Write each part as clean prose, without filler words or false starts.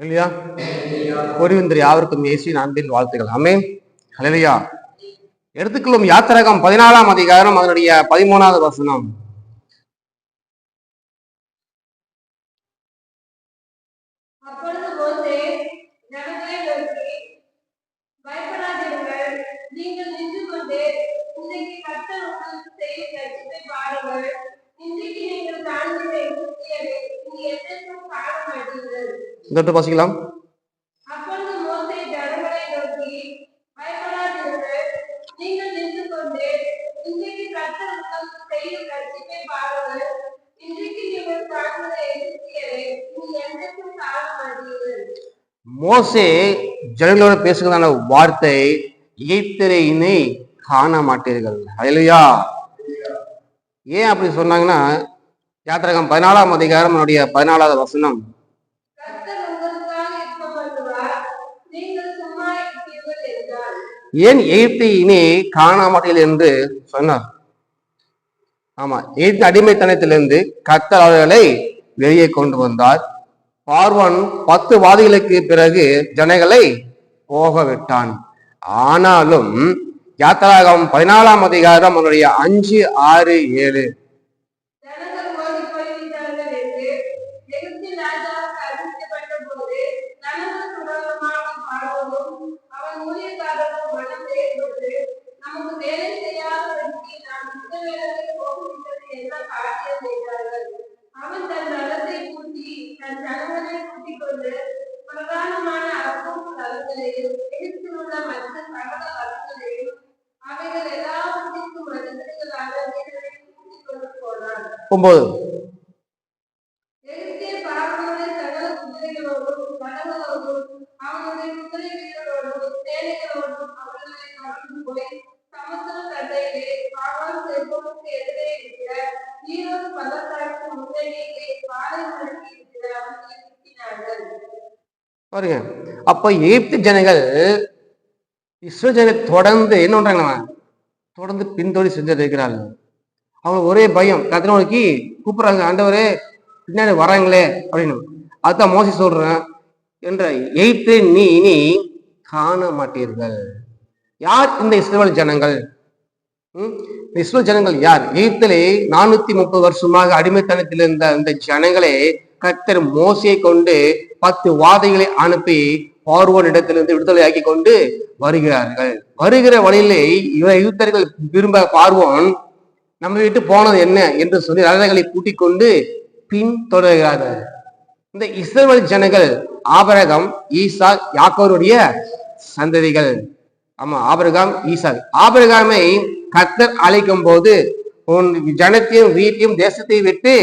இல்லையா? பொறிவிந்திரி யாவருக்கும் இயேசுவின் அன்பின் வாழ்த்துக்கள். ஆமென். ஹல்லேலூயா. எடுத்துக்கொள்ளும் யாத்திராகமம் 14ஆம் அதிகாரம் அதனுடைய 13வது வசனம். தொட்டு வாசிக்கலாம். மோசே ஜனங்களோட பேசுகிறதான வார்த்தை, எகிப்தியரை காண மாட்டீர்கள். ஹல்லேலூயா. ஏன் அப்படி சொன்னாங்கன்னா, யாத்திராகமம் 14ஆம் அதிகாரம் 14வது வசனம், ஏன் எகிப்தை காண மாட்டீர்கள் என்று சொன்னார். ஆமா, எகிப்து அடிமைத்தனத்திலிருந்து கர்த்தர் அவர்களை வெளியே கொண்டு வந்தார். பார்வோன் 10 வாதிகளுக்கு பிறகு ஜனங்களை போக விட்டான். ஆனாலும் யாத்திராகமம் 14ஆம் அதிகாரம் 5, 6, 7, ஒன்பது. பாருங்க, அப்ப எகிப்து ஜனங்கள் இஸ்ரேல் ஜனங்களை தொடர்ந்து என்ன பண்றாங்க, தொடர்ந்து பின்தொடரி செஞ்சுட்டு இருக்கிறார்கள். அவங்க ஒரே பயம், கர்த்தரை நோக்கி கூப்பிடுறாங்க, ஆண்டவரே பின்னாடி வராங்களே அப்படின்னு. அதுதான் மோசே சொல்றேன், என்ற எகிப்தை நீ இனி காண மாட்டீர்கள். யார் இந்த இஸ்ரவேல் ஜனங்கள்? இஸ்ரவேல் ஜனங்கள் யார்? எகிப்திலே 430 வருஷமாக அடிமைத்தனத்தில் இருந்த இந்த ஜனங்களே கர்த்தர் மோசையை கொண்டு 10 வாதைகளை அனுப்பி பார்வோன் இடத்திலிருந்து விடுதலையாக்கி கொண்டு வருகிறார்கள். வருகிற வழியிலே எகிப்தியர்கள் விரும்ப பார்வோன் நம்ம விட்டு போனது என்ன என்று சொல்லி ரதங்களை கூட்டிக் கொண்டு பின் தொடர்கிறார்கள். இந்த இஸ்ரவேல் ஜனங்கள் ஆபிரகாம், ஈசாக், யாக்கோபுடைய சந்ததிகள். ஆமா, ஆபிரகாம், ஈசாக். ஆபிரகாமை கர்த்தர் அழைக்கும் போது, உன் ஜனத்தையும் வீட்டையும் தேசத்தையும் விட்டு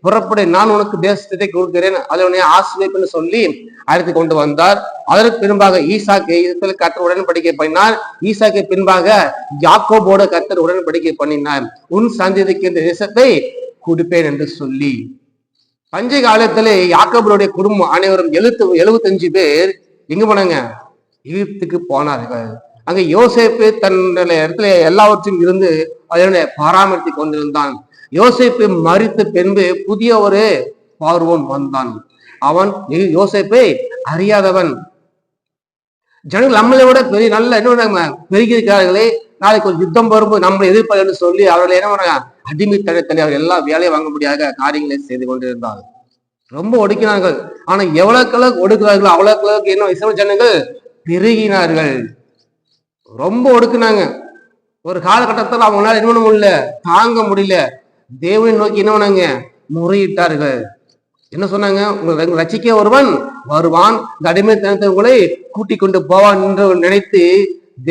புறப்படு, நான் உனக்கு தேசத்தை கொடுக்கிறேன், அதை உன்னை ஆசீர்வதிப்பேன்னு சொல்லி அழைத்து கொண்டு வந்தார். அதற்கு பின்பாக ஈசாக்கை கர்த்தர் உடன்படிக்கை பண்ணினார். ஈசாக்கை பின்பாக யாக்கோபோட கர்த்தர் உடன்படிக்கை பண்ணினார். உன் சந்ததிக்கு இந்த தேசத்தை கொடுப்பேன் என்று சொல்லி. பஞ்ச காலத்திலே யாக்கோபுடைய குடும்பம் அனைவரும் 75 பேர் எங்க போனாங்க? எகிப்துக்கு போனார்கள். அங்க யோசேப்பு தன்னுடைய இடத்துல எல்லாவற்றையும் இருந்து அதனை பராமரித்து கொண்டிருந்தான். யோசேப்பு மரித்த பின்பு புதிய ஒரு பார்வோன் வந்தான். அவன் யோசேப்பை அறியாதவன். ஜனங்கள் நம்மளை விட பெரிய நல்ல என்ன பெருகி இருக்கிறார்களே, நாளைக்கு ஒரு யுத்தம் வரும்போது நம்மளை எதிர்ப்பார்கள் சொல்லி அவர்கள் என்ன பண்ணாங்க, அடிமைத்தனத்தில் அவர் எல்லா வேலையை வாங்க முடியாத காரியங்களை செய்து கொண்டிருந்தார்கள். ரொம்ப ஒடுக்கினார்கள். ஆனா எவ்வளவுக்கு ஒடுக்குறார்களோ அவ்வளவுக்கு என்ன இஸ்ரவேல் ஜனங்கள் பெருகினார்கள். ரொம்ப ஒடுக்குனாங்க. ஒரு காலகட்டத்தில் அவங்களால என்ன பண்ண முடியல, தாங்க முடியல. தேவனை நோக்கி என்ன பண்ணாங்க, முறையிட்டார்கள். என்ன சொன்னாங்க, உங்களை ரட்சிக்க ஒருவன் வருவான், இந்த அடிமைத்தனத்தை உங்களை கூட்டிக் கொண்டு போவான் என்று நினைத்து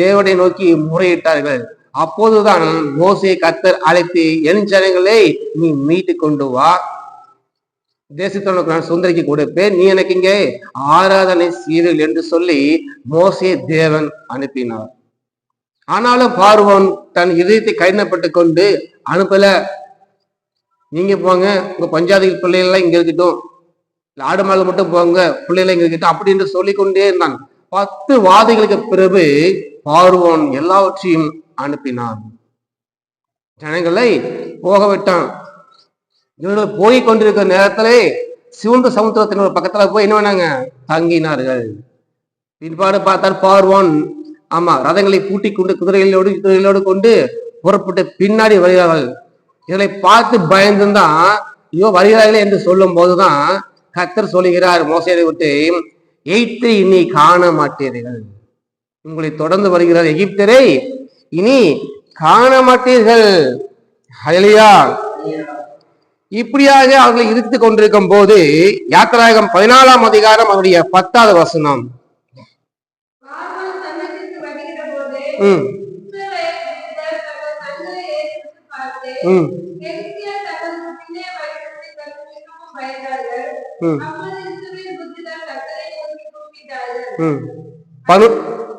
தேவனை நோக்கி முறையிட்டார்கள். அப்போதுதான் மோசே கர்த்தர் அழைத்து, என் ஜனங்களை நீ மீட்டு கொண்டு வா, தேசத்தை நான் சுந்தரிக்கு கொடுப்பேன், நீ எனக்கு இங்கே ஆராதனை செய்வீர்கள் என்று சொல்லி மோசே தேவன் அனுப்பினார். ஆனாலும் பார்வோன் தன் இதயத்தை கடினப்பட்டு கொண்டு அனுப்பல. நீங்க போங்க, உங்க பஞ்சாயத்து பிள்ளைகள்லாம் இங்க இருக்கட்டும், ஆடு மாடு மட்டும் போங்க, பிள்ளைகளை இங்க இருக்கட்டும் அப்படி என்று சொல்லிக்கொண்டே இருந்தான். 10 வாதைகளுக்கு பிறகு பார்வோன் எல்லாவற்றையும் அனுப்பினான், ஜனங்களை போக விட்டான். இவர்கள் போய் கொண்டிருக்கிற நேரத்திலே சிவந்த சமுத்திரத்தின் ஒரு பக்கத்துல போய் என்ன பண்ணாங்க, தங்கினார்கள். பின்பாடு பார்த்தால் பார்வோன் ஆமா ரதங்களை பூட்டி கொண்டு குதிரைகளோடு கொண்டு புறப்பட்டு பின்னாடி வருகிறார்கள். இதை பார்த்து பயந்துதான் ஐயோ வருகிறார்களே என்று சொல்லும் போதுதான் கர்த்தர் சொல்லுகிறார் மோசேயை விட்டு, எகிப்தை இனி காண மாட்டீர்கள், உங்களை தொடர்ந்து வருகிறார் எகிப்தரை இனி காண மாட்டீர்கள். ஹல்லேலூயா. இப்படியாக அவர்களை இழுத்து கொண்டிருக்கும் போது யாத்திராகமம் 14ஆம் அதிகாரம் அவருடைய 10வது வசனம்.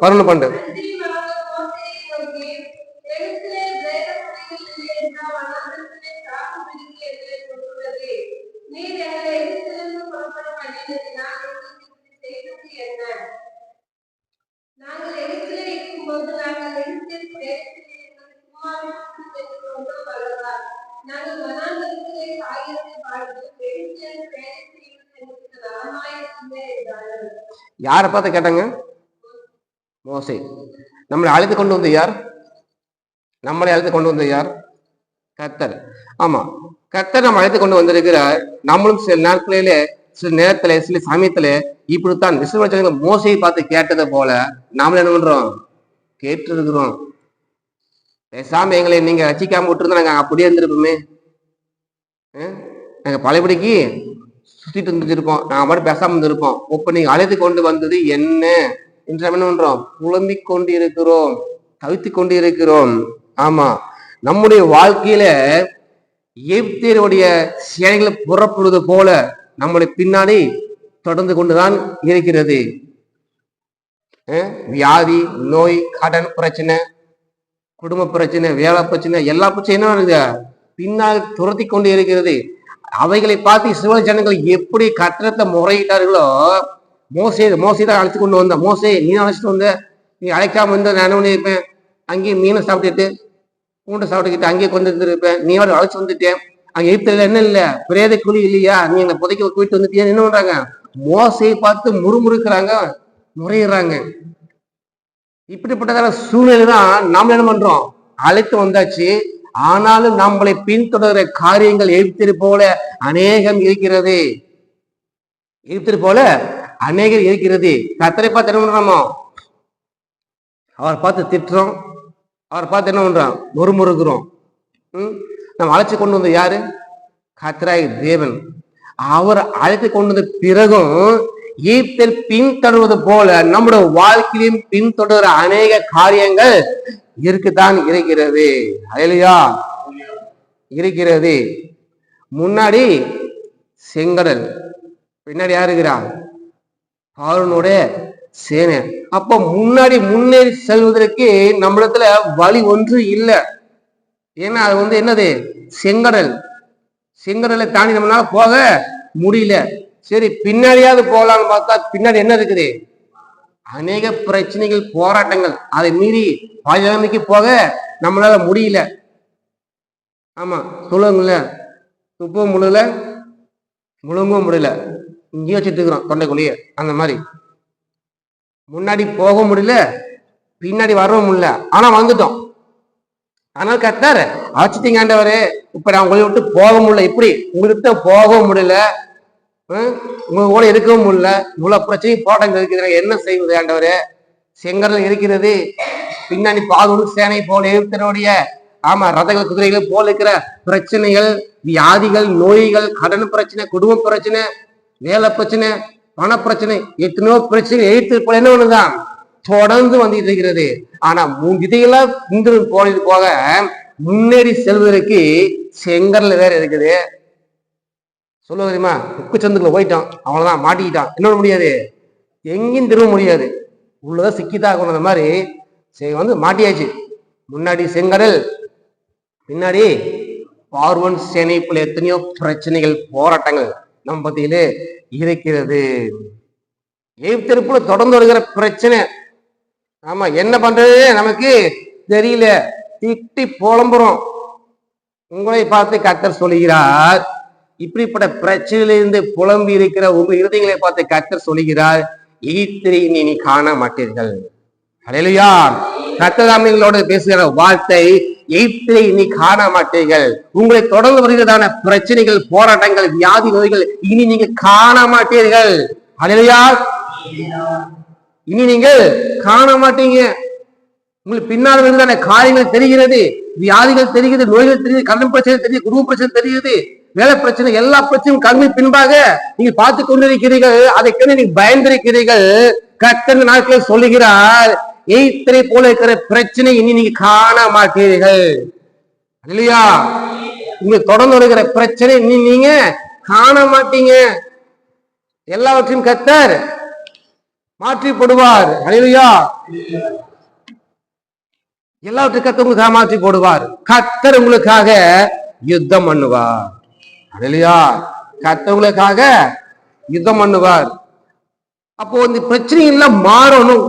பன்னெண்டு யாரை பார்த்து கேட்டாங்க? மோசே. நம்மளை அழைத்து கொண்டு வந்து யார்? நம்மளை அழைத்து கொண்டு வந்து யார்? கர்த்தர். ஆமா, கர்த்தர் நம்ம அழைத்து கொண்டு வந்திருக்கிறார். நம்மளும் சில நாட்களிலே சில நேரத்துல சில சமயத்துல இப்படித்தான் இஸ்ரவேல் மோசையை பார்த்து கேட்டதை போல நாமளும் என்ன பண்றோம்? கேட்டு இருக்கிறோம். பேசாம எங்களை நீங்க ரசிக்காம விட்டுருந்தா நாங்க அப்படியே இருந்திருப்போமே, நாங்க பழையபடிக்கு சுத்திட்டு இருந்துருப்போம், நாங்க மட்டும் பேசாம இருந்திருப்போம். இப்ப நீங்க அழைத்து கொண்டு வந்தது என்ன என்று என்ன பண்றோம்? புலம்பிக் கொண்டு இருக்கிறோம், தவித்து கொண்டு இருக்கிறோம். ஆமா, நம்முடைய வாழ்க்கையில எகிப்தியருடைய சேனைகளை புறப்படுவது போல நம்முடைய பின்னாடி தொடர்ந்து கொண்டுதான் இருக்கிறது. வியாதி, நோய், கடன் பிரச்சனை, குடும்ப பிரச்சனை, வேலை பிரச்சனை, எல்லா பிரச்சனையும் என்ன பின்னால் துரத்தி கொண்டு இருக்கிறது. அவைகளை பார்த்து இஸ்ரவேல் ஜனங்கள் எப்படி கட்டணத்தை முறையிட்டார்களோ, மோசே தான் அழைத்து கொண்டு வந்த. மோசே நீ அழைச்சிட்டு வந்த, நீ அழைக்காம வந்த நான் இருப்பேன், அங்கேயே மீனை சாப்பிட்டுட்டு பூண்டை சாப்பிட்டுக்கிட்டு அங்கேயே கொண்டு இருந்திருப்பேன். நீ அவரை அழைச்சி வந்துட்டேன். அங்க எகிப்துல என்ன இல்ல, பிரேத குழி இல்லையா, நீ எங்களை புதைக்க போயிட்டு வந்துட்டியா? என்ன பண்றாங்க? மோசையை பார்த்து முறுமுறுக்கிறாங்க, முறையிறாங்க. இப்படிப்பட்டதான சூழ்நிலை தான் நாம் என்ன பண்றோம்? அழைத்து வந்தாச்சு, ஆனாலும் நம்மளை பின்தொடர்கிற காரியங்கள் எகிப்தியரை போல அநேகம் இருக்கிறது. எகிப்தியரை போல அநேகம் இருக்கிறது. கர்த்தரை பார்த்து என்ன பண்றோமோ அவரை பார்த்து திட்டுறோம், அவரை பார்த்து என்ன பண்றோம்? முறுமுறுக்கிறோம். நம்ம அழைச்சு கொண்டு வந்த யாரு? கர்த்தராகிய தேவன். அவர் அழைத்து கொண்டு வந்த பிறகும் எகிப்தில் பின்தொடர்வது போல நம்முடைய வாழ்க்கையிலும் பின்தொடர அநேக காரியங்கள் இருக்குதான் இருக்கிறது. ஹல்லேலூயா, இருக்கிறது. முன்னாடி செங்கடல், பின்னாடி யாரு இருக்கிறான்? பார்வோனுடைய சேனை. அப்ப முன்னாடி முன்னேறி செல்வதற்கு நம்மிடத்துல வழி ஒன்று இல்லை. ஏன்னா அது என்னது? செங்கடல். செங்கடலை தாண்டி நம்மளால போக முடியல. சரி, பின்னாடியாவது போகலான்னு பார்த்தா பின்னாடி என்ன இருக்குது? அநேக பிரச்சனைகள், போராட்டங்கள். அதை மீறி பாஜகமைக்கு போக நம்மளால முடியல. ஆமா, சொல்லுங்கள துப்பவும் முடியல, முழுங்கவும் முடியல, இங்கேயே வச்சுட்டு இருக்கிறோம் தொண்டைக்குள்ளேயே. அந்த மாதிரி முன்னாடி போக முடியல, பின்னாடி வரவும் முடியல, ஆனா வந்துட்டோம். ஆனால் கர்த்தர் அழைச்சிட்டீங்க ஆண்டவரே, இப்ப நான் உங்களை விட்டு போக முடியல. இப்படி உங்களுக்கு போகவும் முடியல, உங்க கூட இருக்கவும் முடியல, இவ்வளவு பிரச்சனையும் போராட்டங்கள் இருக்கிறது, என்ன செய்வது ஆண்டவரே? செங்கடல் இருக்கிறது, பின்னாடி பாதூர் சேனை போல எகிப்தியருடைய ஆமா ரதங்கள் குதிரைகள் போல இருக்கிற பிரச்சனைகள், வியாதிகள், நோய்கள், கடன் பிரச்சனை, குடும்ப பிரச்சனை, வேலை பிரச்சனை, பண பிரச்சனை, எத்தனையோ பிரச்சனை எகிப்தியர் போல என்ன ஒண்ணுதான் தொடர்ந்து வந்துட்டு இருக்கிறது. ஆனா இதையெல்லாம் போனது போக முன்னேறி செல்வதற்கு செங்கடல் வேற இருக்குது. சொல்ல தெரியுமா? உப்பு சந்துக்குள்ள போயிட்டான், அவ்வளவுதான், மாட்டிக்கிட்டான், என்ன முடியாது, எங்கேயும் திரும்ப முடியாது, உள்ளதான் சிக்கிதான் கொண்ட மாதிரி மாட்டியாச்சு. முன்னாடி செங்கடல், பின்னாடி பார்வோன் சேனை போல எத்தனையோ பிரச்சனைகள், போராட்டங்கள் நம்ம பத்தியிலே இருக்கிறது. எகிப்தியருக்குள்ள தொடர்ந்து வருகிற பிரச்சனை. ஆமா, என்ன பண்றது நமக்கு தெரியல, திட்டி புலம்புறோம். உங்களை பார்த்து கர்த்தர் சொல்லுகிறார், இப்படிப்பட்ட பிரச்சனையிலிருந்து புலம்பி இருக்கிற உங்க இருதயங்களை பார்த்து கர்த்தர் சொல்லுகிறார், எகிப்தை நீ காண மாட்டீர்கள். அல்லேலூயா. கர்த்தராமிகளோடு பேசுகிற வார்த்தை, எகிப்தை நீ காண மாட்டீர்கள். உங்களை தொடர்ந்து வருகிறதான பிரச்சனைகள், போராட்டங்கள், வியாதி நோய்கள் இனி நீங்க காண மாட்டீர்கள். அல்லேலூயா. இனி நீங்கள் காண மாட்டீங்க. உங்களுக்கு பின்னால் வருகிறதான காரியங்கள் தெரிகிறது, வியாதிகள் தெரிகிறது, நோய்கள் தெரியுது, கடன் பிரச்சனை தெரியுது, குடும்ப பிரச்சனை தெரியுது, வேலை பிரச்சனை, எல்லா பிரச்சனையும் கண்ணு பின்பாக நீங்க பார்த்து கொண்டிருக்கிறீர்கள். அதை கண்டு நீங்க பயந்திருக்கிறீர்கள். கர்த்தர் நாட்களில் சொல்லுகிறார், எகிப்தை போல இருக்கிற பிரச்சனை இனி நீங்க காண மாட்டீர்கள். இல்லையா? உங்களுக்கு தொடர்ந்து வருகிற பிரச்சனை இனி நீங்க காண மாட்டீங்க. எல்லாவற்றையும் கர்த்தர் மாற்றி போடுவார். அல்லேலூயா. எல்லாவற்றையும் கர்த்தர் உங்களுக்கு மாற்றி போடுவார். கர்த்தர் உங்களுக்காக யுத்தம் பண்ணுவார். அல்லேலூயா. கர்த்தர் உங்களுக்காக யுத்தம் பண்ணுவார். அப்போ இந்த பிரச்சனை எல்லாம் மாறணும்.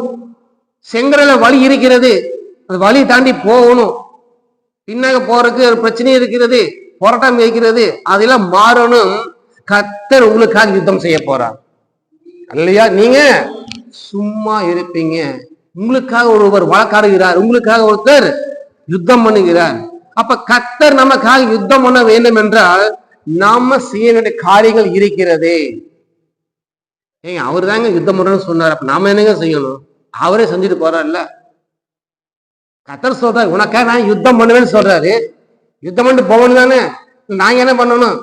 செங்கடல வழி இருக்கிறது, அந்த வழி தாண்டி போகணும். பின்னாக போறதுக்கு ஒரு பிரச்சனை இருக்கிறது, போராட்டம் இருக்கிறது, அதெல்லாம் மாறணும். கர்த்தர் உங்களுக்காக யுத்தம் செய்ய போறார். இல்லையா? நீங்க சும்மா இருப்பீங்க. உங்களுக்காக ஒருவர் வழக்காடுகிறார், உங்களுக்காக ஒருத்தர் யுத்தம் பண்ணுகிறார். அப்ப கர்த்தர் நமக்காக யுத்தம் பண்ண வேண்டும் என்றால் நாம செய்ய வேண்டிய காரியங்கள் இருக்கிறது. ஏங்க, அவரு தாங்க யுத்தம் பண்றேன்னு சொன்னார். அப்ப நாம என்னங்க செய்யணும்? அவரே செஞ்சுட்டு போறாருல்ல. கர்த்தர் சொல்றாரு, உனக்காக நான் யுத்தம் பண்ணுவேன்னு சொல்றாரு. யுத்தம் பண்ணிட்டு போகணும் தானே. நாங்க என்ன பண்ணணும்?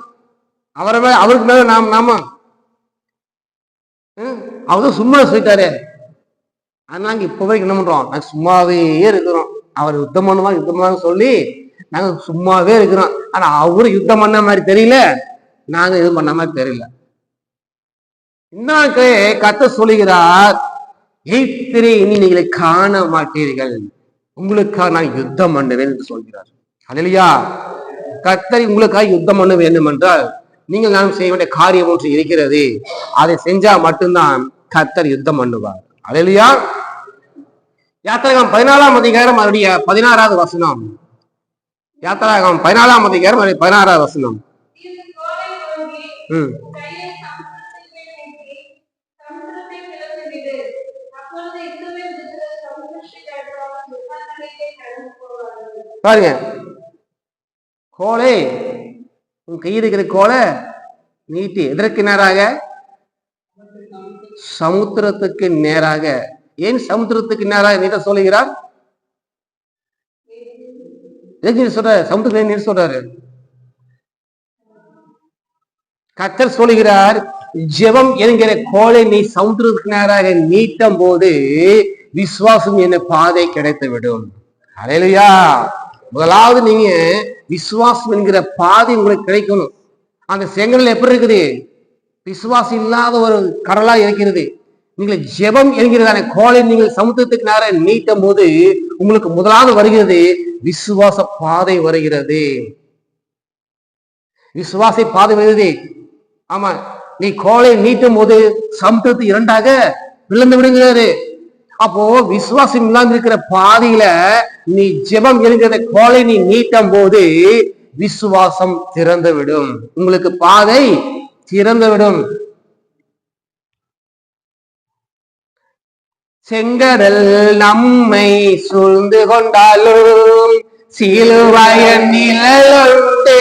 அவருக்கு மேல நாம அவரும் சும்மா சொல்லிட்டாரு. அதனால நாங்க இப்ப வரைக்கும் என்ன பண்றோம்? நாங்க சும்மாவே இருக்கிறோம். அவர் யுத்தம் பண்ணுவாங்க சொல்லி நாங்க சும்மாவே இருக்கிறோம். ஆனா அவரு யுத்தம் பண்ண மாதிரி தெரியல, நாங்க இது பண்ண மாதிரி தெரியல. இன்னும் கர்த்தர் சொல்லுகிறார், எகிப்தை இனி நீங்களை காண மாட்டீர்கள், உங்களுக்காக நான் யுத்தம் பண்ணுவேன் என்று சொல்கிறார். அல்லேலூயா. கர்த்தர் உங்களுக்காக யுத்தம் பண்ண வேண்டும் என்றால் நீங்கள் நான் செய்ய வேண்டிய காரியம் ஒன்று இருக்கிறது. அதை செஞ்சா மட்டும்தான் கர்த்தர் யுத்தம் பண்ணுவார். அல்லேலூயா. யாத்திராகமம் 14ஆம் அதிகாரம் அவருடைய 16வது வசனம். யாத்திராகமம் 14ஆம் அதிகாரம் 16வது வசனம். பாருங்க, கோலை உன் கையில் இருக்கிற கோலை நீட்டி எதற்கு நேராக? சமுத்திரத்துக்கு நேராக. ஏன் சமுத்திரத்துக்கு நேராக நீட்ட சொல்லுகிறார்? சொல்றாரு சமுத்திரத்தை நீட்ட சொல்றாரு. கர்த்தர் சொல்லுகிறார், ஜெபம் என்கிற கோலை நீ சமுத்திரத்துக்கு நேராக நீட்டும் போது விசுவாசம் என்ன பாதை கிடைத்து விடும். அல்லேலூயா. முதலாவது நீங்க விசுவாசம் என்கிற பாதை உங்களுக்கு கிடைக்கணும். அந்த செங்கடல் எப்படி இருக்குது? விசுவாசம் இல்லாத ஒரு கடலா இருக்கிறது. நீங்கள் ஜெபம் என்கிறதான கோலை நீங்கள் சமுத்திரத்துக்கு நேர நீட்டும் போது உங்களுக்கு முதலாவது வருகிறது விசுவாச பாதை வருகிறது. விசுவாச பாதை வருகிறது. ஆமா, நீ கோலை நீட்டும் போது சமுத்திரத்தை இரண்டாக விழுந்து விடுங்கிறாரு. அப்போ விசுவாசம் இல்லாம இருக்கிற பாதையில நீ ஜெபம் என்கிற கோலை நீ நீட்டும் போது விசுவாசம் திறந்து விடும். உங்களுக்கு பாதை திறந்து விடும். செங்கடல் நம்மை சூழ்ந்து கொண்டாலும் சிலுவையின் நிழலுண்டு.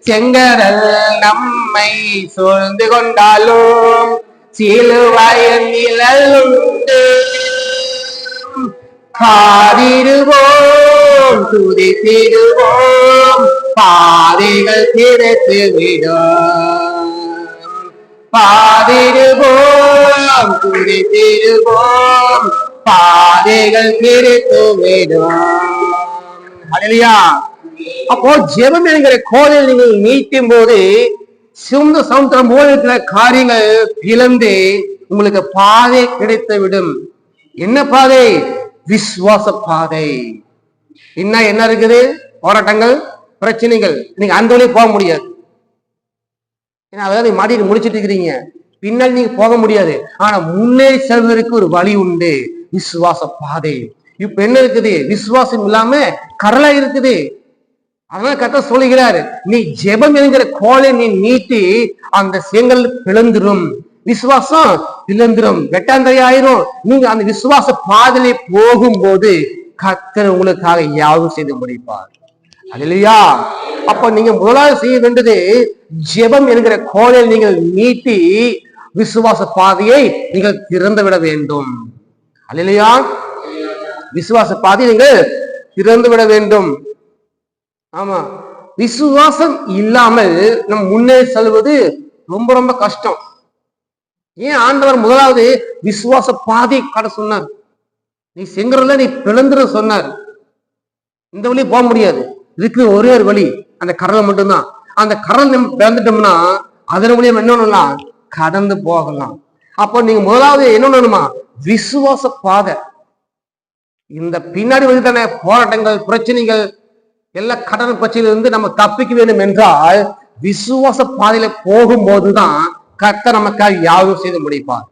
செங்கடல் நம்மை சூழ்ந்து கொண்டாலும் சிலுவையின் நிழலுண்டு. பாடிடுவோம், துதித்திடுவோம், பாதைகள் கிடைத்து விடும். பாடிடுவோம், துதித்திடுவோம், பாதைகள் கிடைத்து விடும். அல்லேலூயா. அப்போ ஜெபம் என்கிற கோலில் நீங்கள் நீட்டும் போது சிவந்த சமுத்திரம் போல இருக்கிற காரியங்கள் இழந்து உங்களுக்கு பாதை கிடைத்து விடும். என்ன பாதை? விசுவாச பாதை. என்ன இருக்குது? போராட்டங்கள், பிரச்சனைகள். நீங்க அந்த வழியே போக முடியாது. ஏன்னா அதாவது மாட்டிட்டு முடிச்சிட்டு இருக்கிறீங்க, பின்னாடி நீங்க போக முடியாது. ஆனா முன்னேறி செல்வதற்கு ஒரு வழி உண்டு, விசுவாச பாதை. இப்ப என்ன இருக்குது? விசுவாசம் இல்லாம கடலா இருக்குது. அதனால கர்த்தர் சொல்லுகிறாரு, நீ ஜெபம் என்கிற கோலை நீ நீட்டி அந்த செங்கல் பிளந்துரும், விசுவாசம் பிளந்துரும், வெட்டாந்தரை ஆயிரும். நீங்க அந்த விசுவாச பாதையிலே போகும்போது கர்த்தர் உங்களுக்காக யாவும் செய்து முடிப்பார். அல்லேலூயா. அப்ப நீங்க முதலாவது செய்ய வேண்டியது ஜெபம் என்கிற கோலை நீங்கள் நீட்டி விசுவாச பாதையை நீங்கள் திறந்து விட வேண்டும். அல்லேலூயா. விசுவாச பாதையை நீங்கள் திறந்து விட வேண்டும். ஆமா, விசுவாசம் இல்லாமல் நம் முன்னே செல்வது ரொம்ப ரொம்ப கஷ்டம். ஏன் ஆண்டவர் முதலாவது விசுவாச பாதை காட்ட சொன்னார்? நீ செங்கல்ல நீ பிளந்துரு சொன்னார். இந்த வழி போக முடியாது, இதுக்கு ஒரே ஒரு வழி, அந்த கடல் மட்டும்தான். அந்த கடல் நம்ம பிளந்துட்டோம்னா அதன் மூலியம் என்ன பண்ணலாம்? கடந்து போகலாம். அப்போ நீங்க முதலாவது என்ன பண்ணணுமா? விசுவாச பாதை. இந்த பின்னாடி வந்து தானே போராட்டங்கள், பிரச்சனைகள், எல்லா கடன் பிரச்சனையிலிருந்து நம்ம தப்பிக்க வேண்டும் என்றால் விசுவாச பாதையில போகும்போதுதான் கர்த்தர் நமக்காக யாரும் செய்து முடிப்பார்.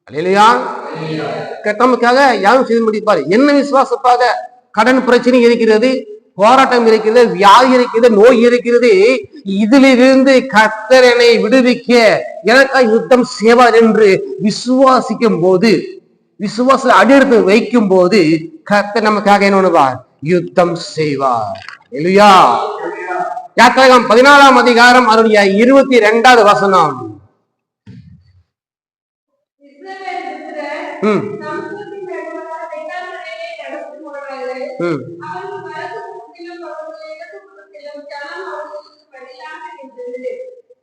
அல்லேலூயா. நமக்காக யாரும் செய்து முடிப்பார். என்ன விசுவாச பாதை? கடன் பிரச்சனை இருக்கிறது, போராட்டம் இருக்கிறது, வியாதி இருக்கிறது, நோய் இருக்கிறது. இதிலிருந்து கர்த்தர் என்னை விடுவிக்க எனக்காக யுத்தம் செய்வார் என்று விசுவாசிக்கும் போது, விசுவாச அடியெடுத்து வைக்கும் போது கர்த்தர் நமக்காக என்ன பண்ணுவார்? யுத்தம் செய்வார். அல்லேலூயா. யாத்திராகமம் 14ஆம் அதிகாரம் அதனுடைய 22வது வசனம்.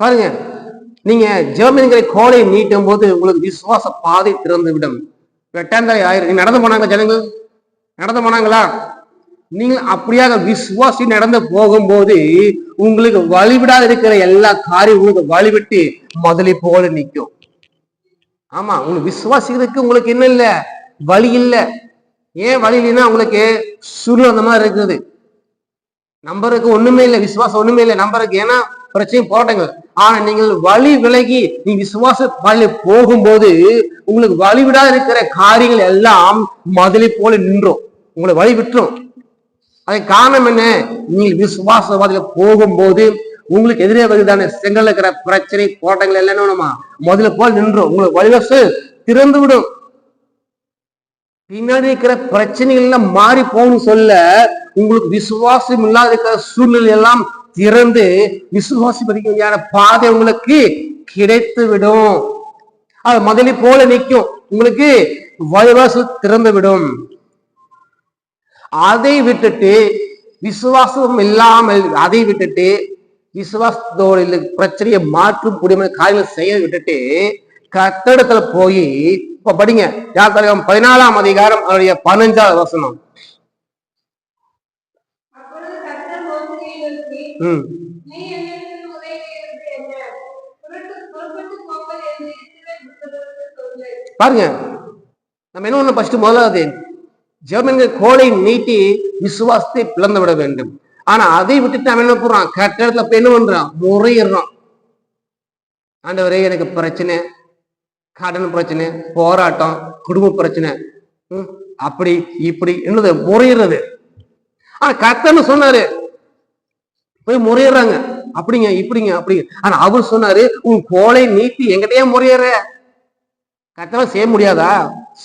பாருங்க, நீங்க ஜெபம் என்கிற கோலை நீட்டும் போது உங்களுக்கு விசுவாச பாதை திறந்து விடும். வெட்டாந்தரை ஆயிரம் நடந்து போனாங்க ஜனங்கள், நடந்து போனாங்களா? நீங்கள் அப்படியாக விசுவாசி நடந்து போகும்போது உங்களுக்கு வழிவிடாத இருக்கிற எல்லா காரியம் உங்களுக்கு வழிவிட்டு முதலை போல நிற்கும். ஆமா, உங்களுக்கு விசுவாசிக்கிறதுக்கு உங்களுக்கு என்ன இல்லை? வழி இல்லை. ஏன் வழி இல்லைன்னா உங்களுக்கு சூழ்நிலை அந்த மாதிரி இருக்குது. நம்பருக்கு ஒண்ணுமே இல்லை, விசுவாசம் ஒண்ணுமே இல்லை நம்பருக்கு. ஏன்னா பிரச்சனை போராட்டங்கள். ஆனா நீங்கள் வழி விலகி நீ விசுவாச வழியில போகும்போது உங்களுக்கு வழிவிடாத இருக்கிற காரியங்கள் எல்லாம் முதலை போல நின்றோம், உங்களை வழி விட்டுரும். அதுக்கு காரணம் என்ன? நீங்கள் விசுவாச வழியில போகும்போது உங்களுக்கு எதிரே வருதான செங்கல்ல இருக்கிற பிரச்சனை போராட்டங்கள் எல்லாம் என்னமா முதல்ல போல் நின்றோம், உங்களுக்கு வழிவசு திறந்து விடும். பின்னாடி இருக்கிற பிரச்சனைகள் எல்லாம் மாறி போகணும்னு சொல்ல உங்களுக்கு விசுவாசம் இல்லாத இருக்கிற சூழ்நிலை எல்லாம் திறந்து விசுவாசிப்பதற்கான பாதை உங்களுக்கு கிடைத்து விடும். அது முதலி போல நிற்கும், உங்களுக்கு வழிவாசல் திறந்து விடும். அதை விட்டுட்டு விசுவாசம் இல்லாமல் அதை விட்டுட்டு விசுவாசத்தோட பிரச்சனையை மாற்றும் கூடிய காரியங்கள் செய்ய விட்டுட்டு கர்த்தரிடத்துல போய் இப்ப படிங்க. யாத்திராகமம் 14ஆம் அதிகாரம் அதனுடைய 15வது வசனம். பாருங்க, நம்ம என்ன ஒண்ணு ஃபர்ஸ்ட் முதலாவது ஜெபம் கோலை நீட்டி விசுவாசத்தை பிளந்து விட வேண்டும். ஆனா அதை விட்டுட்டு அவன் என்ன போறான்? கர்த்தரிடத்துல போய் என்ன பண்றான்? முறையிடுறான். ஆண்டவரே எனக்கு பிரச்சனை, கடன் பிரச்சனை, போராட்டம், குடும்ப பிரச்சனை, அப்படி இப்படி என்னது முறையிடுறது. ஆனா கர்த்தர்னு சொன்னாரு, போய் முறையிடுறாங்க, அப்படிங்க இப்படிங்க அப்படி. ஆனா அவர் சொன்னாரு, உன் கோலை நீட்டி எங்கிட்டயே முறையிற. கர்த்தர் செய்ய முடியாதா?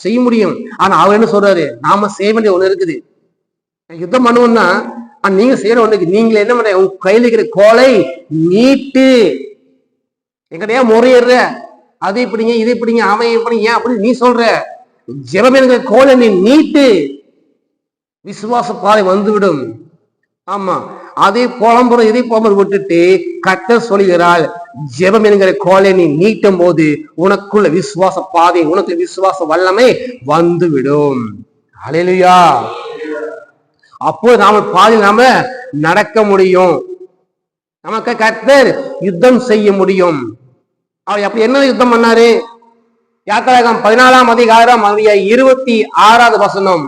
செய்ய முடியும். ஆனா அவர் என்ன சொல்றாரு? நாம செய்ய வேண்டிய ஒண்ணு இருக்குது. யுத்தம் பண்ணுவோம்னா நீங்க செய்யற ஒண்ணுக்கு நீங்களே என்ன பண்ற? உங்க கையில இருக்கிற கோலை நீட்டு எங்கிட்டயே முறையிடுற. அது இப்படிங்க இது இப்படிங்க அவன் இப்படிங்க ஏன் அப்படி நீ சொல்ற? ஜெபம் என்கிற கோலை நீ நீட்டு, விசுவாச பாதை வந்துவிடும். ஆமா, அதை புலம்புற இதை போகும்போது விட்டுட்டு கர்த்தர் சொல்கிறாள், ஜெபம் என்கிற கோலை நீ நீட்டும் போது உனக்குள்ள விசுவாச பாதை, உனக்கு விசுவாச வல்லமை வந்துவிடும். அல்லேலூயா. அப்போ நாம பாதையில் நாம நடக்க முடியும், நமக்கு கர்த்தர் யுத்தம் செய்ய முடியும். அவர் அப்படி என்ன யுத்தம் பண்ணாரு? யாத்திராகமம் 14ஆம் அதிகாரம் 26வது வசனம்.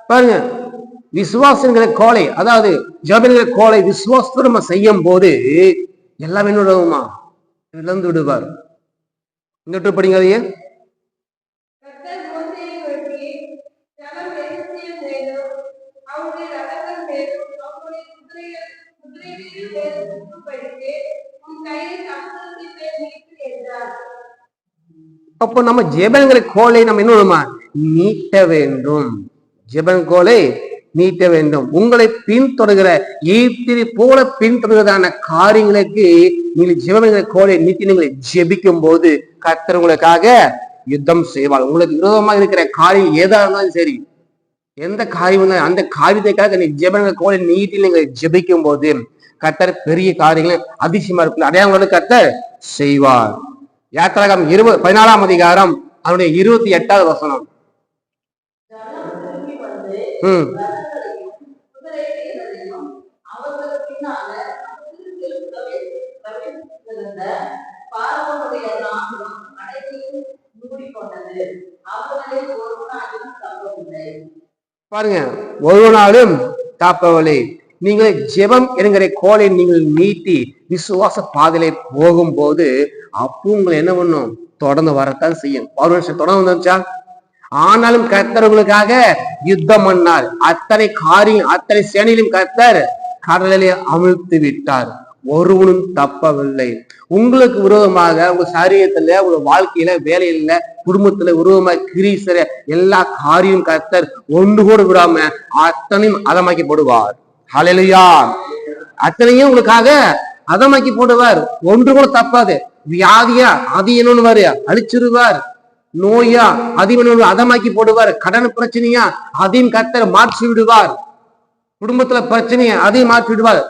பாருங்க, விசுவாசங்கிற கோலை, அதாவது ஜெபங்கிற கோலை விசுவாசத்தை நம்ம செய்யும் போது எல்லாம் என்ன உதவுமா? இழந்து விடுவார். இங்கிட்டு படிங்க அதையே. அப்போ நம்ம ஜெபங்கிற கோலை நம்ம என்ன பண்ணுமா? நீட்ட வேண்டும். ஜெபன் கோலை நீட்ட வேண்டும். உங்களை பின்தொடர்கிற ஈத்திரி போல பின்தொடர்கிறதான காரியங்களுக்கு நீங்கள் ஜெபங்கிற கோலை நீட்டி நீங்கள் ஜெபிக்கும் போது கர்த்தர் உங்களுக்காக யுத்தம் செய்வார். உங்களுக்கு விரோதமாக இருக்கிற காரியம் ஏதா இருந்தாலும் சரி, எந்த காரியம் அந்த காரியத்தைக்காக நீ ஜெபங்கிற கோலை நீட்டி நீங்கள் ஜெபிக்கும் போது கர்த்தர் பெரிய காரியங்களை அதிசயமா இருக்கு அடையாளங்களுக்கு கர்த்தர் செய்வார். யாத்திராகமம் 14ஆம் அதிகாரம் அதனுடைய 28வது வசனம். பாருங்க, ஒரு நாளும் தாப்பவில்லை. நீங்கள் ஜெபம் என்கிற கோலை நீங்கள் நீட்டி விசுவாச பாதையில போகும்போது அப்போ உங்களை என்ன பண்ணும்? தொடர்ந்து வரத்தான் செய்யும். தொடர்ந்து வந்துச்சா? ஆனாலும் கர்த்தர் உங்களுக்காக யுத்தம் பண்ணார். அத்தனை காரியம் அத்தனை சேனையிலும் கர்த்தர் கடலிலே அமிழ்த்து விட்டார். ஒருவனும் தப்பவில்லை. உங்களுக்கு விரோதமாக உங்க சரீரத்துல உங்க வாழ்க்கையில வேலையில குடும்பத்துல விரோதமாக கிரீசர எல்லா காரியம் கர்த்தர் ஒன்று கூட விடாம அத்தனையும் அதமாக்கப்படுவார். ஹல்லேலூயா. அத்தனையும் உங்களுக்காக அதமாக்கி போடுவார். ஒன்று கூட தப்பாது. வியாதியா அது என்னன்னு அழிச்சிருவார். நோயா அதையும் அதமாக்கி போடுவார். கடன் பிரச்சனையா அதையும் கர்த்தர் மாற்றி விடுவார். குடும்பத்துல பிரச்சனையா அதையும் மாற்றி விடுவார்.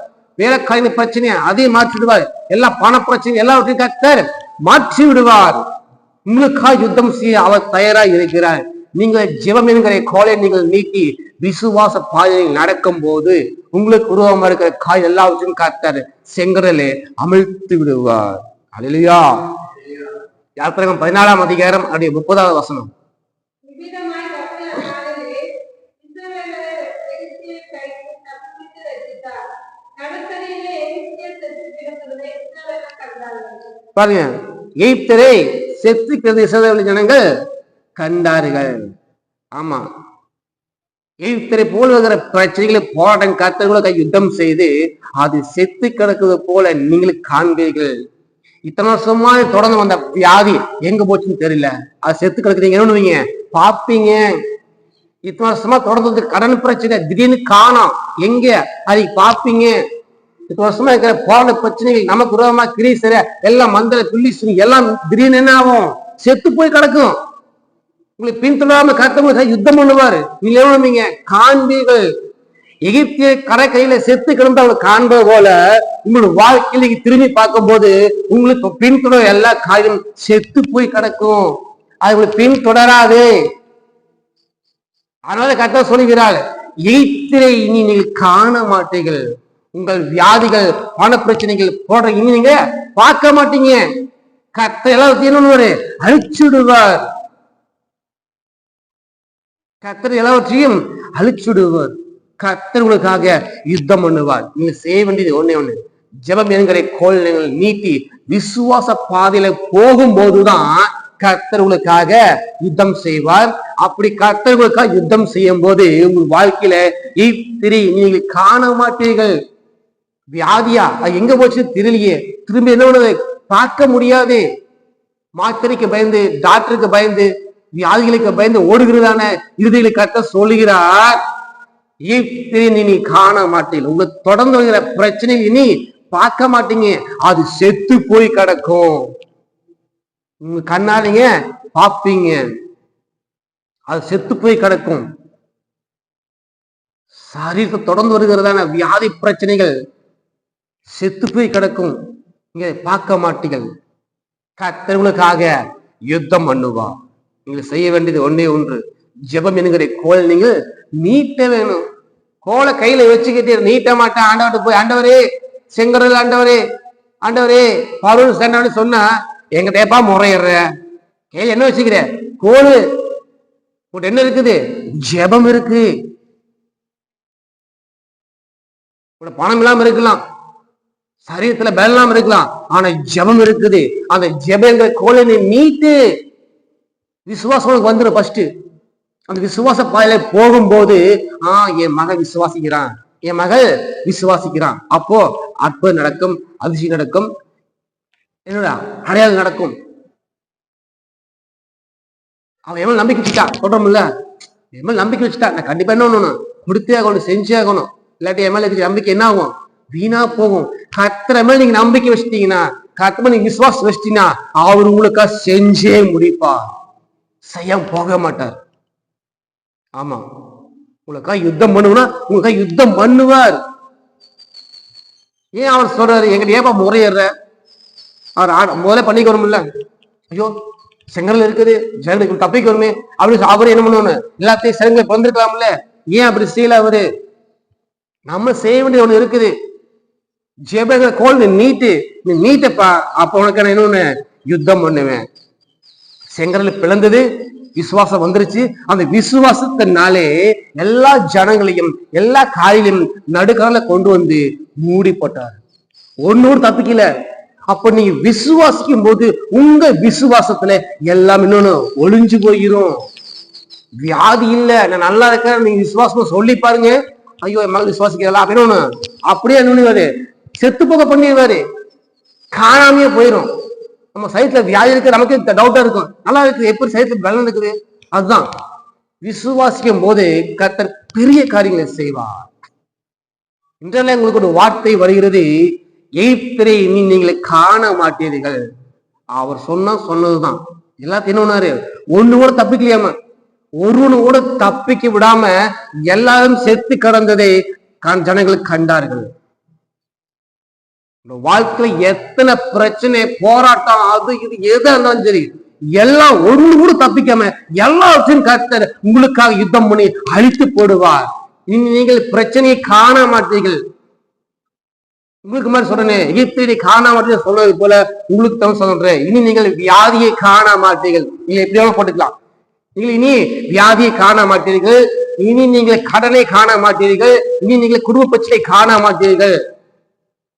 வேலைக்காரின் பிரச்சனையா அதையும் மாற்றி விடுவார். எல்லா பண பிரச்சனை எல்லாவற்றையும் கர்த்தர் மாற்றி விடுவார். உங்களுக்காக யுத்தம் செய்ய அவர் தயாராக இருக்கிறார். நீங்கள் ஜெபம் என்கிற கோலை நீங்கள் நீட்டி விசுவாச பாதையில் நடக்கும் போது உங்களுக்கு உருவமா இருக்கிற காய் எல்லாவற்றையும் கர்த்தர் செங்கடலே அமிழ்த்து விடுவார். அல்லேலூயா. யாத்திராகமம் 14ஆம் அதிகாரம் 30வது வசனம். பாருங்க, எகிப்தரை செத்து கிடந்த இஸ்ரவேல் ஜனங்கள் கண்டார்கள். ஆமா, எகிப்தரை போல் இருக்கிற பிரச்சனைகளை போராட்டம் கர்த்தர்களுக்கு யுத்தம் செய்து அது செத்து கிடக்குது போல நீங்கள் காண்பீர்கள். இத்தனை வருஷமா தொடர்ந்து வந்த வியாதி எங்க போச்சுன்னு தெரியல, அது செத்து கிடக்குறீங்க என்ன பண்ணுவீங்க? பாப்பீங்க. இத்தனை வருஷமா தொடர்ந்து வந்து கடன் பிரச்சனை திடீர்னு காணோம், எங்க அதை பாப்பீங்க. இத்தனை வருஷமா இருக்கிற போராட்ட பிரச்சனைகள் நமக்கு விரோதமா கிரீசர எல்லாம் மந்திர துள்ளி எல்லாம் திடீர்னு என்ன ஆகும்? செத்து போய் கிடக்கும். உங்களை பின்தொடராம கர்த்தர் யுத்தம் பண்ணுவாரு. நீங்க என்ன காண்பீர்கள். எகிப்திய கடற்கரையில செத்து கிடந்து அவங்களை காண்பது போல உங்களோட வாழ்க்கையில திரும்பி பார்க்கும் போது உங்களுக்கு பின்தொடர் எல்லா காரியம் செத்து போய் கிடக்கும். அது உங்களுக்கு பின்தொடராது. அதனால கர்த்தர் சொல்லுகிறாள், எகிப்திலே இனி நீங்கள் காண மாட்டீர்கள். உங்கள் வியாதிகள் பண பிரச்சனைகள் போடுற இனி நீங்க பார்க்க மாட்டீங்க. கர்த்தர் எல்லாத்தையும் அழிச்சுடுவார். கர்த்தர் எல்லாவற்றையும் அழிச்சுடுவார். கர்த்தர் உங்களுக்காக யுத்தம் பண்ணுவார். நீங்க செய்ய வேண்டியது ஒண்ணு, ஜெபம் என்கிற கோல் நீட்டி விசுவாச பாதையில போகும்போதுதான் கர்த்தர் உங்களுக்காக யுத்தம் செய்வார். அப்படி கர்த்தர் உங்களுக்காக யுத்தம் செய்யும் போது உங்கள் வாழ்க்கையில நீங்கள் காண மாட்டீர்கள். வியாதியா அது எங்க போச்சு தெரியலையே, திரும்பி என்ன பார்க்க முடியாது. மாத்திரைக்கு பயந்து, டாக்டருக்கு பயந்து, வியாதிகளுக்கு பயந்து ஓடுகிறதான இறுதியில கர்த்தர் சொல்லுகிறார், நீ காண மாட்டீங்க. உங்களுக்கு தொடர்ந்து வருகிற பிரச்சனை இனி பார்க்க மாட்டீங்க. அது செத்து போய் கிடக்கும். உங்க கண்ணாலிங்க பார்ப்பீங்க, அது செத்து போய் கிடக்கும். சரீரத்தை தொடர்ந்து வருகிறதான வியாதி பிரச்சனைகள் செத்து போய் கிடக்கும். நீங்க பார்க்க மாட்டீர்கள். கர்த்தர் உங்களுக்காக யுத்தம் பண்ணுவா. நீங்க செய்ய வேண்டியது ஒன்று, ஜெபம் என்கிற கோல் நீங்கள் நீட்ட வேணும். கோலை கையில வச்சுக்கிட்டு நீட்ட மாட்டேன். ஆண்டவர்கிட்ட போய், ஆண்டவரே செங்கடல், ஆண்டவரே ஆண்டவரே பவுல் சென்ன சொன்னா எங்க தேப்பா முறையிடுற. கையில என்ன வச்சுக்கிற? கோலு. என்ன இருக்குது? ஜெபம் இருக்கு. பணம் இல்லாம இருக்கலாம், சரீரத்துல பலம் இருக்கலாம், ஆனா ஜெபம் இருக்குது. அந்த ஜெபங்கிற கோலினை நீட்டு விசுவாசம் வந்துடும். ஃபர்ஸ்ட் அந்த விசுவாச பாதையில போகும்போது என் மகன் விசுவாசிக்கிறான், என் மகள் விசுவாசிக்கிறான், அப்போ அற்புதம் நடக்கும், அதிசயம் நடக்கும், என்னடா அடையாளம் நடக்கும். அவன் எவ்வளவு நம்பிக்கை வச்சுட்டா சொல்றோம்ல, எவ்வளவு நம்பிக்கை வச்சுட்டா நான் கண்டிப்பா என்ன ஒண்ணு கொடுத்தே ஆகணும், செஞ்சே ஆகணும். இல்லாட்டி என் மேல இருக்கிற நம்பிக்கை என்ன ஆகும்? வீணா போகும். கர்த்தர் மேல நீங்க நம்பிக்கை வச்சுட்டீங்கன்னா, கர்த்தர் மேல நீங்க விசுவாசம் வச்சிட்டீங்கன்னா, அவர் உங்களுக்கா செஞ்சே முடிப்பா, செய்யாம போக மாட்டார். ஆமா, உங்களுக்கா யுத்தம் பண்ணுவா, உங்களுக்கா யுத்தம் பண்ணுவார். ஏன் அவர் சொல்றாரு எங்கிட்ட ஏப்பா முறையிடுற? அவர் முதல்ல பண்ணிக்கணும்ல. ஐயோ செங்கல் இருக்குது, ஜனங்களுக்கு தப்பிக்க வருமே அப்படின்னு அவரு என்ன பண்ணுவானு எல்லாத்தையும் செங்கல் பிறந்திருக்கலாம்ல, ஏன் அப்படி செய்யல அவரு? நம்ம செய்ய வேண்டிய ஒண்ணு இருக்குது. ஜெபங்கிற கோல் நீட்டு, நீ நீட்டப்பா, அப்ப உனக்கு நான் இன்னொன்னு யுத்தம் பண்ணுவேன். செங்கல் பிளந்தது, விசுவாசம் வந்துருச்சு. அந்த விசுவாசத்தினாலே எல்லா ஜனங்களையும் எல்லா காரிலையும் நடுக்கால கொண்டு வந்து மூடி போட்டார். ஒன்னோடு தப்பிக்கல. அப்ப நீங்க விசுவாசிக்கும் போது உங்க விசுவாசத்துல எல்லாம் இன்னொன்னு ஒளிஞ்சு போயிரும். வியாதி இல்ல, நான் நல்லா இருக்கேன் நீங்க விசுவாசமா சொல்லி பாருங்க, ஐயோ என் மகள் விசுவாசிக்கிறா அப்படின்னு அப்படியே என்ன செத்து போக பண்ணிடுவாரு, காணாமையே போயிடும். நம்ம சைட்ல வியாதி இருக்கு, நமக்கு டவுட்டா இருக்கும், நல்லா இருக்கு, எப்படி சைட்ல பலன் இருக்குது? அதுதான் விசுவாசிக்கும் போது கர்த்தர் பெரிய காரியங்களை செய்வார். இன்றைய உங்களுக்கு ஒரு வார்த்தை வருகிறது, எய்த்தரை நீங்களை காண மாட்டீர்கள். அவர் சொன்னதுதான் எல்லாத்தையும் என்ன ஒண்ணு கூட தப்பிக்கலையாம, ஒருவனு கூட தப்பிக்க விடாம எல்லாரும் செத்து கடந்ததை ஜனங்கள் கண்டார்கள். வாழ்க்கையில எத்தனை பிரச்சனை போராட்டம் அது இது எதா இருந்தாலும் சரி, எல்லாம் ஒரு கூட தப்பிக்காம எல்லாத்தையும் கர்த்தர் உங்களுக்காக யுத்தம் பண்ணி அழித்து போடுவார். நீங்கள் பிரச்சனையை காண மாட்டீர்கள். உங்களுக்கு மாதிரி சொல்றேன், எகிப்தை காண மாட்டீங்க சொல்றது போல உங்களுக்கு தான் சொல்றேன், இனி நீங்கள் வியாதியை காண மாட்டீர்கள். நீங்க எப்படியாவது போட்டுக்கலாம். நீங்கள் இனி வியாதியை காண மாட்டீர்கள், இனி நீங்கள் கடனை காண மாட்டீர்கள், இனி நீங்கள் குடும்ப பிரச்சனை காண மாட்டீர்கள்.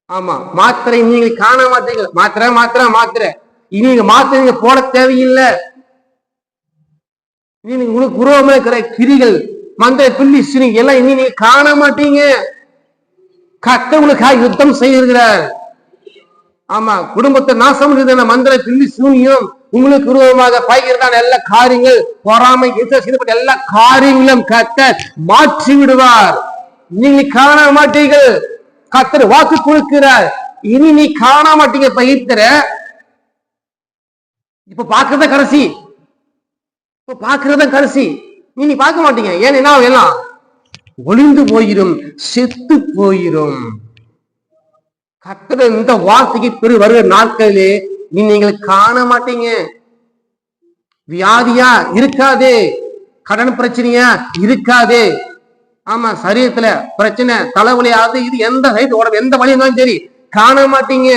ஆமா, மாத்திரை நீங்கள் காண மாட்டீர்கள். மாத்திரை இனி நீங்க மாத்திரை நீங்க போட தேவையில்லை. இனி நீங்க உங்களுக்கு உருவமே இருக்கிற கிரிகள் மந்திர பில்லி சினி எல்லாம் இனி நீங்க காண மாட்டீங்க. கர்த்தர் உங்களுக்காக யுத்தம் செய்கிறார். ஆமா, குடும்பத்தை நாசம் மந்திர பில்லி சூனியம் உங்களுக்கு உருவமாக பாய்கிறதான எல்லா காரியங்கள், பொறாமை எல்லா காரியங்களும் கர்த்தர் மாற்றி விடுவார். நீங்க காண மாட்டீர்கள். கர்த்தர் வாக்கு கொடுக்கிறார், இனி நீ காண மாட்டீங்க. பயிர்த்தர இப்ப பாக்குறத கடைசி, இப்ப பாக்குறத கடைசி, நீ பார்க்க மாட்டீங்க. ஏன்னா எல்லாம் ஒளிந்து போயிரும், செத்து போயிரும். கர்த்தர் இந்த வார்த்தைக்கு பிறகு வருகிற நாட்களிலே நீங்கள் காண மாட்டீங்க. வியாதியா இருக்காதே, கடன் பிரச்சனையா இருக்காதே. ஆமா, சரீரத்துல பிரச்சனை, தலைவலி, அது இது எந்த சைடு உடம்பு எந்த வழி இருந்தாலும் சரி காண மாட்டீங்க.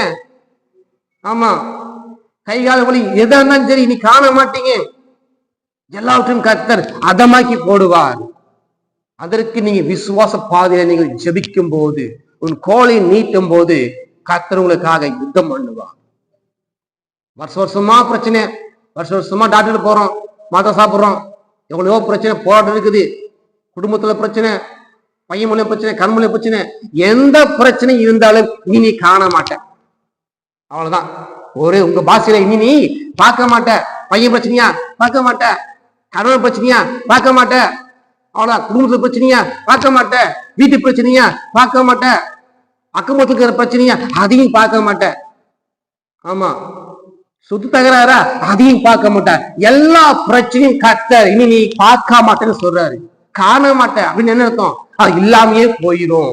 ஆமா, கைகால வலி எதா இருந்தாலும் சரி நீ காண மாட்டீங்க. எல்லாவற்றையும் கர்த்தர் அதமாக்கி போடுவார். அதற்கு நீங்க விசுவாச பாதையில நீங்கள் ஜெபிக்கும் போது, உன் கோலை நீட்டும் போது கர்த்தர் உங்களுக்காக யுத்தம் பண்ணுவார். வருஷமா பிரச்சனை, வருஷமா டாக்டர் போறோம், மாத்திரை சாப்பிடுறோம், எவ்வளவோ பிரச்சனை போராட்டம் இருக்குது. குடும்பத்துல பிரச்சனை, பையன் மூலியம் பிரச்சனை, கண் மூலியம் பிரச்சனை, எந்த பிரச்சனை இருந்தாலும் இனி நீ காண மாட்ட. அவ்வளவுதான். ஒரு உங்க பாஷையில இனி நீ பார்க்க மாட்ட. பையன் பிரச்சனையா பார்க்க மாட்ட, கணவன் பிரச்சனையா பார்க்க மாட்ட, அவ்வளவுதான். குடும்பத்துல பிரச்சனையா பார்க்க மாட்ட, வீட்டு பிரச்சனையா பார்க்க மாட்ட, அக்கம்பத்துல இருக்கிற பிரச்சனையா அதையும் பார்க்க மாட்ட. ஆமா, சுத்து தகராறா அதையும் பார்க்க மாட்ட. எல்லா பிரச்சனையும் கர்த்தர் இனி நீ பார்க்க மாட்டேன்னு சொல்றாரு. காண மாட்டேன் அப்படின்னு என்ன அர்த்தம்? அது இல்லாமையே போயிடும்.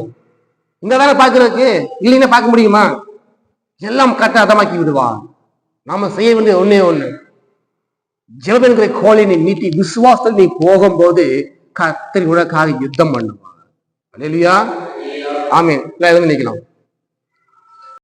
இந்த வேலை பார்க்கறதுக்கு இல்லைன்னா பார்க்க முடியுமா? எல்லாம் கர்த்தர் அதமாக்கி விடுவார். நாம செய்ய வேண்டிய ஒண்ணே ஒண்ணு, ஜெபங்கிற கோலினை நீட்டி விசுவாசத்தில் நீ போகும்போது கர்த்தர் உனக்காக யுத்தம் பண்ணுவார். அல்லேலூயா, ஆமென். நிக்கலாம்.